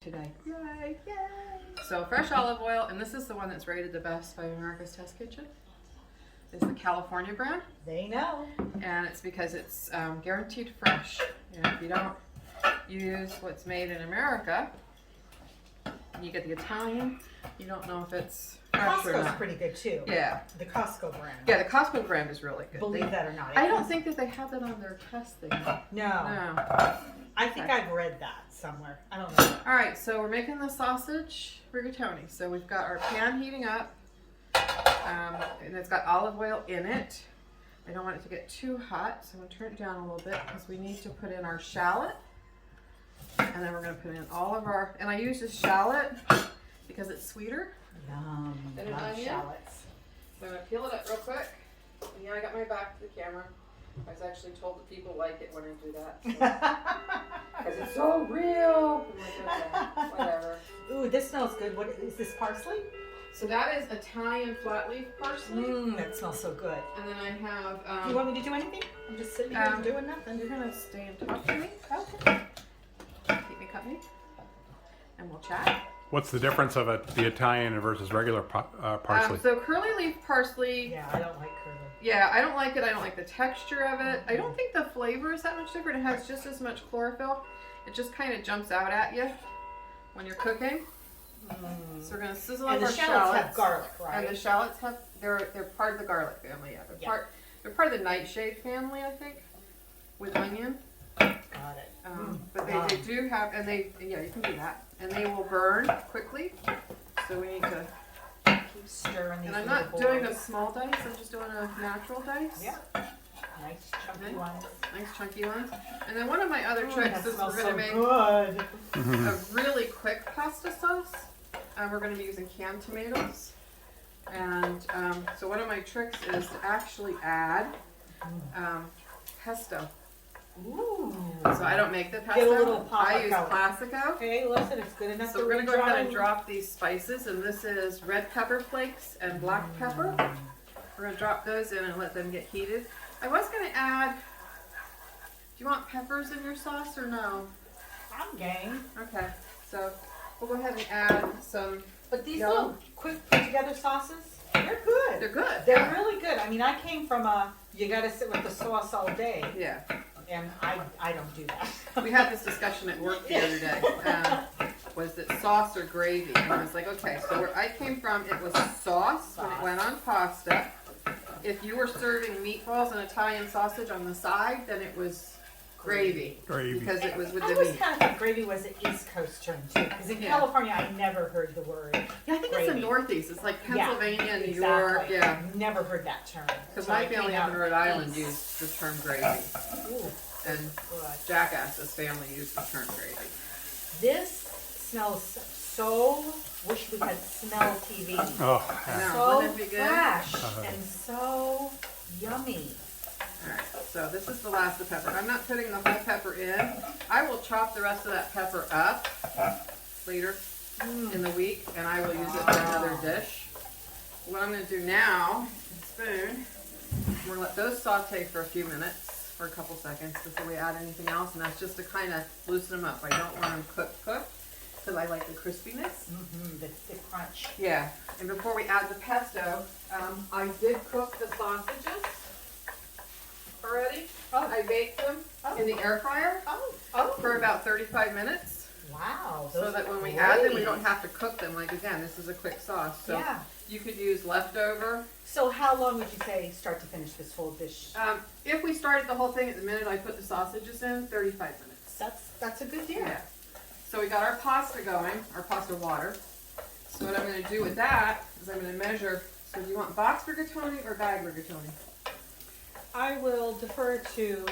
today. Yay! Yay! So fresh olive oil, and this is the one that's rated the best by America's Test Kitchen. Is the California brand, They know. and it's because it's guaranteed fresh. And if you don't use what's made in America, you get the Italian. You don't know if it's fresh or Costco's not. pretty good too. Yeah, The Costco brand. yeah. The Costco brand is really good. Believe that or not. I don't think that they have that on their test thing. No. No. I think I've read that somewhere. I don't know. All right, so we're making the sausage rigatoni. So we've got our pan heating up, and it's got olive oil in it. I don't want it to get too hot, so I'm gonna turn it down a little bit because we need to put in our shallot. And then we're gonna put in all of our, and I use this shallot because it's sweeter. Yum. And an Love onion? shallots. So I'm gonna peel it up real quick. And yeah, I got my back to the camera. I was actually told that people like it when I do that. Because it's so real. I'm like, okay, whatever. Ooh, this smells good. What is this? Parsley? So that is Italian flat leaf parsley. Mmm, that smells so good. And then I have, Do you want me to do anything? I'm just sitting here doing nothing. you're gonna stay and talk to me. Okay. Keep me company. And we'll chat. What's the difference of the Italian versus regular parsley? So curly leaf parsley, Yeah, I don't like curly. yeah, I don't like it. I don't like the texture of it. I don't think the flavor is that much different. It has just as much chlorophyll. It just kind of jumps out at you when you're cooking. So we're gonna sizzle up And the our shallots have garlic, right? And the shallots have, they're part of the garlic family. Yeah, they're part of the nightshade family, I think, with onion. Got it. But they do have, and yeah, you can do that. And they will burn quickly. So we need to, Keep stirring these. and I'm little not doing a boys. small dice, I'm just doing a natural dice. Yeah. Nice chunky Okay. ones. Nice chunky ones. And then one of my other Ooh, tricks that is smells we're gonna so make good. a really quick pasta sauce. We're gonna be using canned tomatoes. And so one of my tricks is to actually add pesto. Ooh. So I don't make the pesto. Get a little I use Papaco. Plassico. Okay, listen, it's good enough So to we're gonna go ahead and redraw. drop these spices, and this is red pepper flakes and black pepper. We're gonna drop those in and let them get heated. I was gonna add, do you want peppers in your sauce or no? I'm game. Okay, so we'll go ahead and add some, But these No. little quick put together sauces, they're good. they're good. They're really good. I mean, I came from you gotta sit with the sauce all day, Yeah, and I don't do that. we had this discussion at work the other day. Was it sauce or gravy? And I was like, okay, so where I came from, it was sauce when it went on pasta. If you were serving meatballs and Italian sausage on the side, then it was gravy. Gravy. Because it was with I the always meat. kind of thought gravy was an East Coast term too, because in Yeah. California I never heard the word. Yeah, I think it's the Gravy. Northeast. It's like Yeah, Pennsylvania, New York. exactly. Yeah. Never heard that term. Because So my I came family out up in Rhode Island east. used the term gravy. Ooh, And good. Jackass's family used the term gravy. This smells so. Wish we had smell TV. Oh, I yeah. know. So Wouldn't it be good? fresh and so yummy. Alright, so this is the last of pepper. I'm not putting the whole pepper in. I will chop the rest of that pepper up later in the week, and I will use it for another dish. What I'm going to do now, spoon, we're going to let those saute for a few minutes, for a couple seconds before we add anything else, and that's just to kind of loosen them up. I don't want them cooked, because I like the crispiness. The crunch. Yeah, and before we add the pesto, I did cook the sausages already. Oh. I baked them in the air fryer Oh, for about 35 minutes, wow. so those that are when we add them, we great. don't have to cook them. Like again, this is a quick sauce, so Yeah. you could use leftover. So how long would you say start to finish this whole dish? If we started the whole thing at the minute I put the sausages in, 35 minutes. That's a good deal. Yeah. So we got our pasta going, our pasta water. So what I'm going to do with that is I'm going to measure. So do you want box rigatoni or bag rigatoni? I will defer to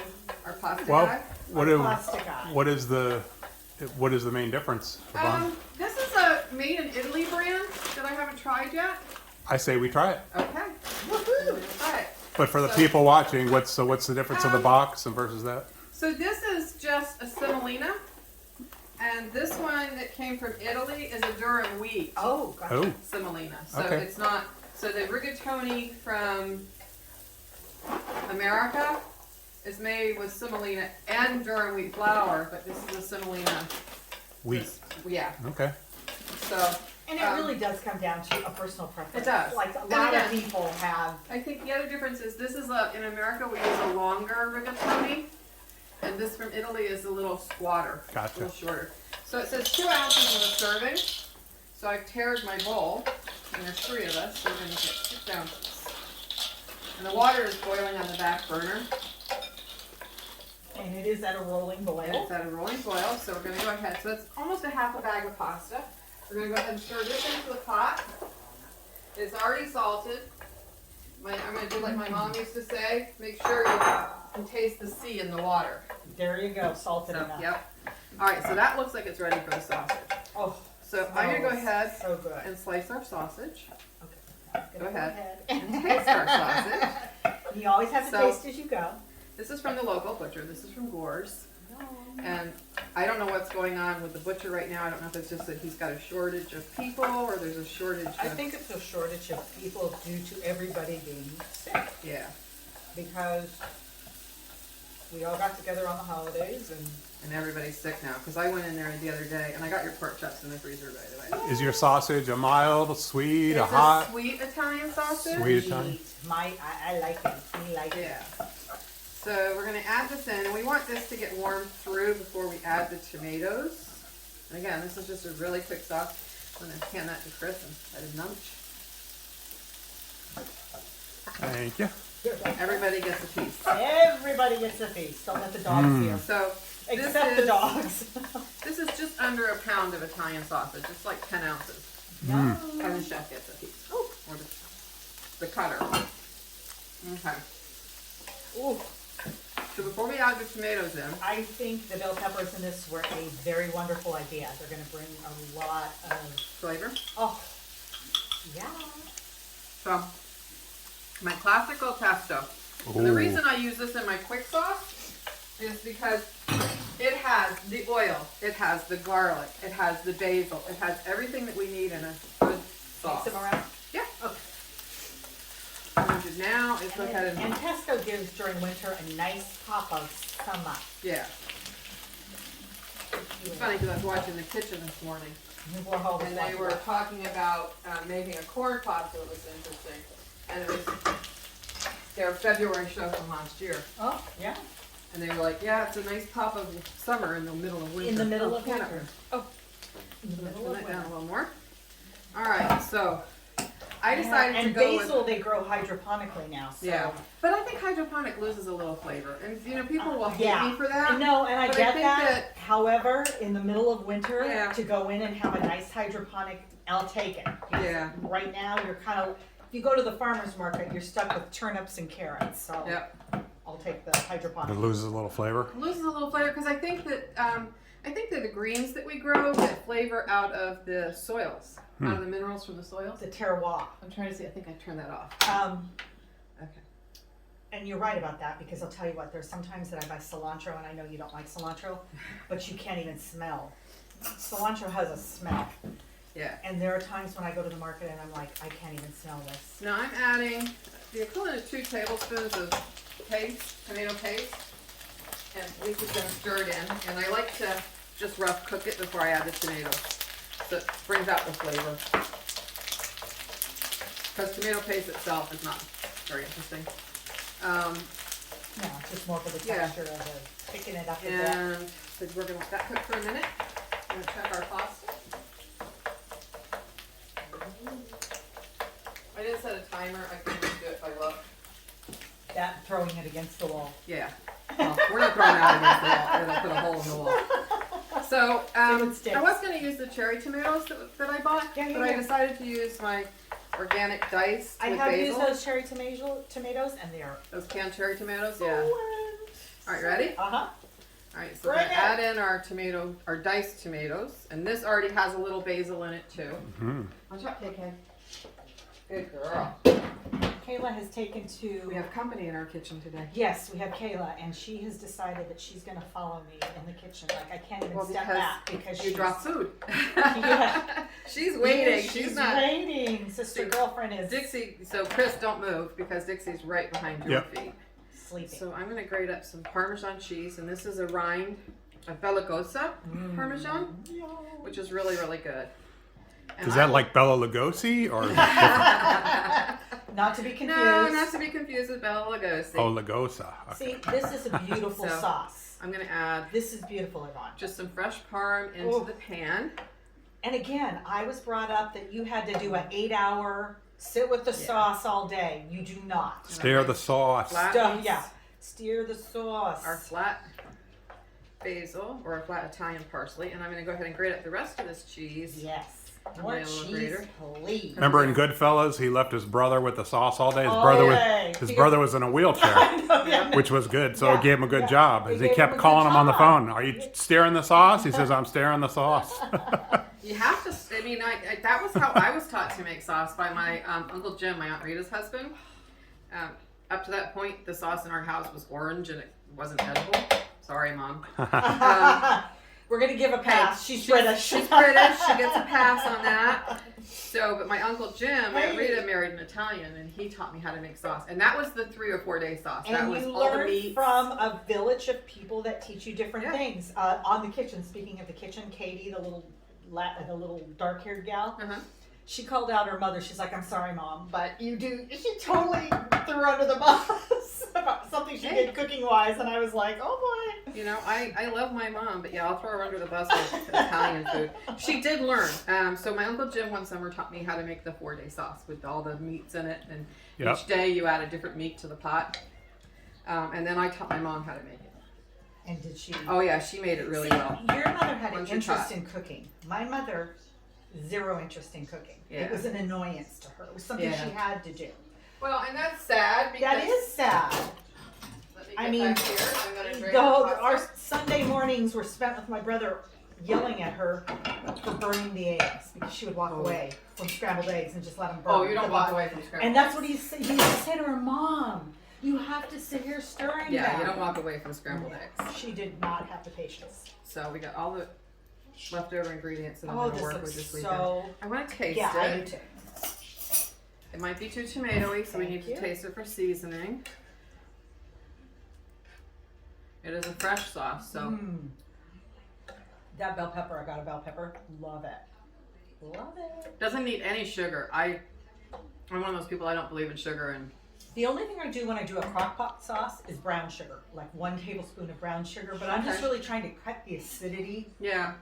Our pasta Well, guy. what our do, pasta guy. what is the main difference? Yvonne? This is a made in Italy brand that I haven't tried yet. I say we try it. Okay. Woohoo! Let's try it. But for the So- people watching, what's the difference of the box and versus that? So this is just a semolina. And this one that came from Italy is a durum wheat Oh, gotcha. Oh, semolina. So Okay. it's not, so the rigatoni from America is made with semolina and durum wheat flour, but this is a semolina Wheat. Yeah. Okay. So And it really does come down to a personal preference. It does. Like a And lot of again- people have. I think the other difference is this is in America we use a longer rigatoni, and this from Italy is a little squatter, Gotcha. a little shorter. So it says 2 ounces in a serving. So I've tared my bowl, and there's 3 of us, so we're gonna get 6 ounces. And the water is boiling on the back burner, And it is at a rolling and boil. it's at a rolling boil. So we're gonna go ahead. So it's almost a half a bag of pasta. We're gonna go ahead and stir this into the pot. It's already salted. I'm gonna do like my mom used to say. Make sure you can taste the sea in the water. There you go, salted So, enough. yep. All right, so that looks like it's ready for the sausage. Oh, So I'm gonna go smells ahead so good. and slice our sausage. Go ahead. and Taste our sausage. You always have to So- taste as you go. This is from the local butcher. This is from Gore's. And I don't know what's going on with the butcher right now. I don't know if it's just that he's got a shortage of people or there's a shortage of... I think it's a shortage of people due to everybody being sick Yeah. because we all got together on the holidays and And everybody's sick now. Because I went in there the other day and I got your pork chops in the freezer right away. Is your sausage a mild, a sweet, a It's hot? a sweet Italian sausage. Sweet Italian? I like it. We like it. Yeah. So we're going to add this in, and we want this to get warmed through before we add the tomatoes. And again, this is just a really quick sauce. I'm going to hand that to Chris and let him munch. Thank you. Everybody gets a piece. Everybody gets a feast. Don't let the dogs hear. So Except the dogs. this is just under a pound of Italian sausage. It's like 10 ounces. No. And the chef gets a piece. Or the cutter. Okay. Ooh. So before we add the tomatoes in, I think the bell peppers in this were a very wonderful idea. They're going to bring a lot of, flavor. oh, yeah. So, my classical pesto. And the Ooh. reason I use this in my quick sauce is because it has the oil, it has the garlic, it has the basil, it has everything that we need in a good sauce. Mix them around. Yeah. Okay. What I'm gonna do now is go ahead And pesto gives during winter a nice pop of summer. yeah. It's funny because I was watching the kitchen this morning and they were talking about making a corn pasta that was interesting. And it was their February show from last year. Oh, yeah. And they were like, yeah, it's a nice pop of summer in the middle of winter. In the middle of peanut winter. butter. Oh. In the middle Turn of that down winter. a little more. All right, so I decided to and go basil with... they grow hydroponically now. So. Yeah, but I think hydroponic loses a little flavor. And, you know, people will hate Yeah. me for that. No, and I But I get think that. that- However, in the middle of winter, Yeah. to go in and have a nice hydroponic, I'll take it. Because Yeah. right now, you're kind of, if you go to the farmer's market, you're stuck with turnips and carrots. So Yep. I'll take the It hydroponic. loses a little flavor. It loses a little flavor because I think that the greens that we grow get flavor out of the soils, out of the minerals from the soils. The terroir. I'm trying to see. I think I turned that off. Okay. And you're right about that because I'll tell you what, there's sometimes that I buy cilantro and I know you don't like cilantro, but you can't even smell. Cilantro has a smell. Yeah. And there are times when I go to the market and I'm like, I can't even smell this. Now I'm adding the equivalent of 2 tablespoons of paste, tomato paste, and Lisa's gonna stir it in. And I like to just rough cook it before I add the tomatoes, so it brings out the flavor. Because tomato paste itself is not very interesting. No, it's just more for the Yeah. texture of the picking it up a bit. And so we're gonna let that cook for a minute. I'm gonna check our pasta. I didn't set a timer. I can just do it by look. That throwing it against the wall. Yeah. Well, we're not throwing that against the wall. It'll put a hole in the wall. So, it sticks. I was going to use the cherry tomatoes that I bought, Yeah, but I decided to use my organic diced I with have basil. used those cherry tomatoes and they're Those canned cherry tomatoes, yeah. excellent. All right, ready? Uh-huh. All right, so we're Bring going to add in our diced tomatoes, and this already has a little basil in it too. Mm-hmm. Watch out, KK. Good girl. Kayla has taken to... We have company in our kitchen today. Yes, we have Kayla, and she has decided that she's going to follow me in the kitchen. Like, I can't even Well, step because back because you she's... drop food. Yeah. She's waiting. She's not. waiting. Sister girlfriend is Dixie, so Chris, don't move because Dixie's right behind your Yep. feet. sleeping. So I'm going to grate up some Parmesan cheese, and this is a rind a Bella Gosa Parmesan, which is really, really good. And Is I that will- like Bella Lugosi or is it different? Not to be confused. No, not to be confused with Bella Lugosi. Oh, Lugosa. Okay. See, this is a beautiful So- sauce. I'm gonna add This is beautiful, Yvonne. just some fresh parm into Oh. the pan. And again, I was brought up that you had to do an 8-hour sit with the sauce all day. You do not. Stir the sauce. Flat Stuff, meats, yeah. Steer the sauce. our flat basil or a flat Italian parsley, and I'm gonna go ahead and grate up the rest of this cheese. Yes. I'm More getting a little cheese, greater. please. Remember in Goodfellas, he left his brother with the sauce all day. His Oh, brother yay. was his Because- brother was in a wheelchair, I know, yeah. which was good. So Yeah, it gave him a good yeah. job. It As he gave him kept a good calling him on the job. phone, "Are you stirring the sauce?" He says, "I'm stirring the sauce." You have to. I mean, I that was how I was taught to make sauce by my Uncle Jim, my Aunt Rita's husband. Up to that point, the sauce in our house was orange and it wasn't edible. Sorry, Mom. We're gonna give a pass. She's British. She's British. She gets a pass on that. So, but my Uncle Jim, my Aunt Hey. Rita married an Italian, and he taught me how to make sauce. And that was the 3 or 4 day sauce. that And was you all the learn meats. from a village of people that teach you different Yeah. things. On the kitchen, speaking of the kitchen, Katie, the little dark-haired gal, Uh-huh. she called out her mother. She's like, "I'm sorry, Mom, but you do." She totally threw her under the bus about something she did cooking-wise, and I was like, "Oh boy." You know, I love my mom, but yeah, I'll throw her under the bus with Italian food. She did learn. So my Uncle Jim one summer taught me how to make the 4 day sauce with all the meats in it, and Yep. each day you add a different meat to the pot. And then I taught my mom how to make it. And did she? Oh yeah, she made it really See, well. your mother had an Once you interest taught. in cooking. My mother, zero interest in cooking. Yeah. It was an annoyance to her. It was something Yeah. she had to do. Well, and that's sad because That is sad. Let me I get mean, back here. I'm gonna drain The whole, the our pasta. Sunday mornings were spent with my brother yelling at her for burning the eggs because she would walk away from scrambled eggs and just let them burn. Oh, you don't the walk bottom. away from scrambled And that's eggs. what he used to say to her, "Mom, you have to sit here stirring Yeah, them." you don't walk away from scrambled eggs. She did not have the patience. So we got all the leftover ingredients that I'm Oh, gonna this work with looks this weekend. so. I want to taste Yeah, I do it. too. It might be too tomatoey, so we Thank need you. to taste it for seasoning. It is a fresh sauce, so Mm. That bell pepper, I got a bell pepper. Love it. Love it. doesn't need any sugar. I'm one of those people, I don't believe in sugar, and The only thing I do when I do a crock pot sauce is brown sugar, like 1 tablespoon of brown sugar, but I'm just Okay. really trying to cut the acidity yeah.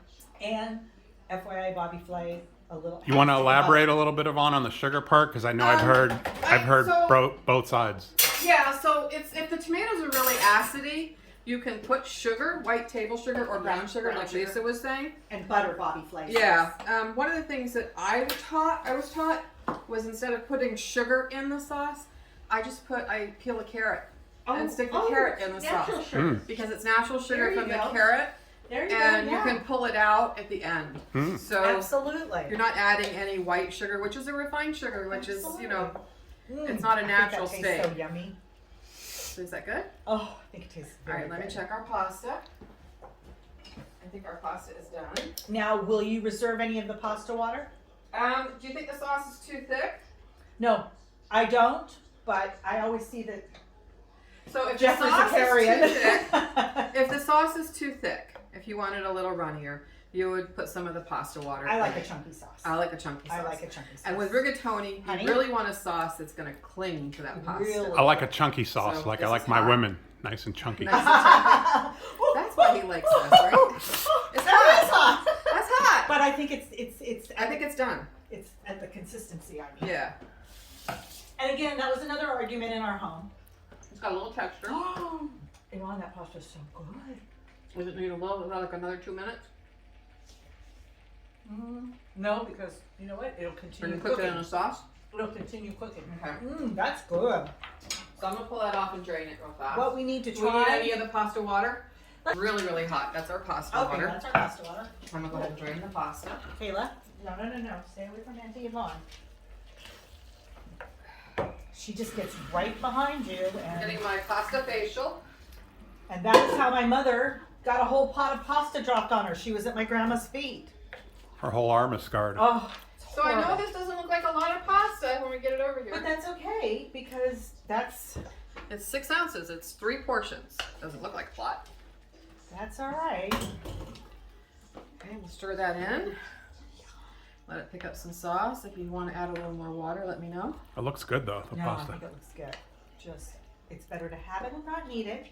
and FYI Bobby Flay a little. You want to elaborate a little bit, Yvonne, on the sugar part? Because I know I've heard so- both sides. Yeah, so it's if the tomatoes are really acidy, you can put sugar, white table sugar or brown sugar, brown like sugar. Lisa was saying. And butter Bobby Flay. Yeah. One of the things that I was taught was instead of putting sugar in the sauce, I peel a carrot and stick the carrot in the natural sauce Sugar. because it's natural sugar There you from the go. carrot, There you and go. you Yeah. can pull it out at the end. Mm. So Absolutely. you're not adding any white sugar, which is a refined sugar, which is it's not a I natural think that tastes state. so yummy. So is that good? Oh, I think it tastes All very right, let me good. check our pasta. I think our pasta is done. Now, will you reserve any of the pasta water? Do you think the sauce is too thick? No, I don't. But I always see that So if Jeffrey's the a sauce is carrion. too thick, if the sauce is too thick, if you want it a little runnier, you would put some of the pasta water. I like in a it. chunky sauce. I like a chunky sauce. I like a chunky sauce. And with rigatoni, Honey? you really want a sauce that's going to cling to that pasta. Really? I like a chunky sauce, So like I this like is my hot. women, nice and chunky. Nice and chunky. That's why he likes us, right? It's That is hot. hot. That's hot. But I think it's I think it's done. it's at the consistency. I mean. Yeah. And again, that was another argument in our home. It's got a little texture. Oh, Yvonne, that pasta's so good. Does it need a little, like another 2 minutes? No, because you know what? It'll Or continue you cook it cooking. in a sauce? It'll continue cooking. Okay. That's good. So I'm going to pull that off and drain it real fast. What we need to Do we need try. any of the pasta water? Really, really hot. That's our pasta Okay, water. that's our pasta water. I'm gonna go ahead and drain the pasta. Kayla, no. Stay away from Auntie Yvonne. She just gets right behind you, Getting my pasta facial. and that is how my mother got a whole pot of pasta dropped on her. She was at my grandma's feet. Her whole arm is scarred. Oh, it's So I know horrible. this doesn't look like a lot of pasta when we get it over But here. that's okay because that's It's 6 ounces. It's 3 portions. Doesn't look like a lot. That's all right. Okay, we'll stir that in. Let it pick up some sauce. If you want to add a little more water, let me know. It looks good though, the No, I pasta. think it looks good. Just, it's better to have it and not need it.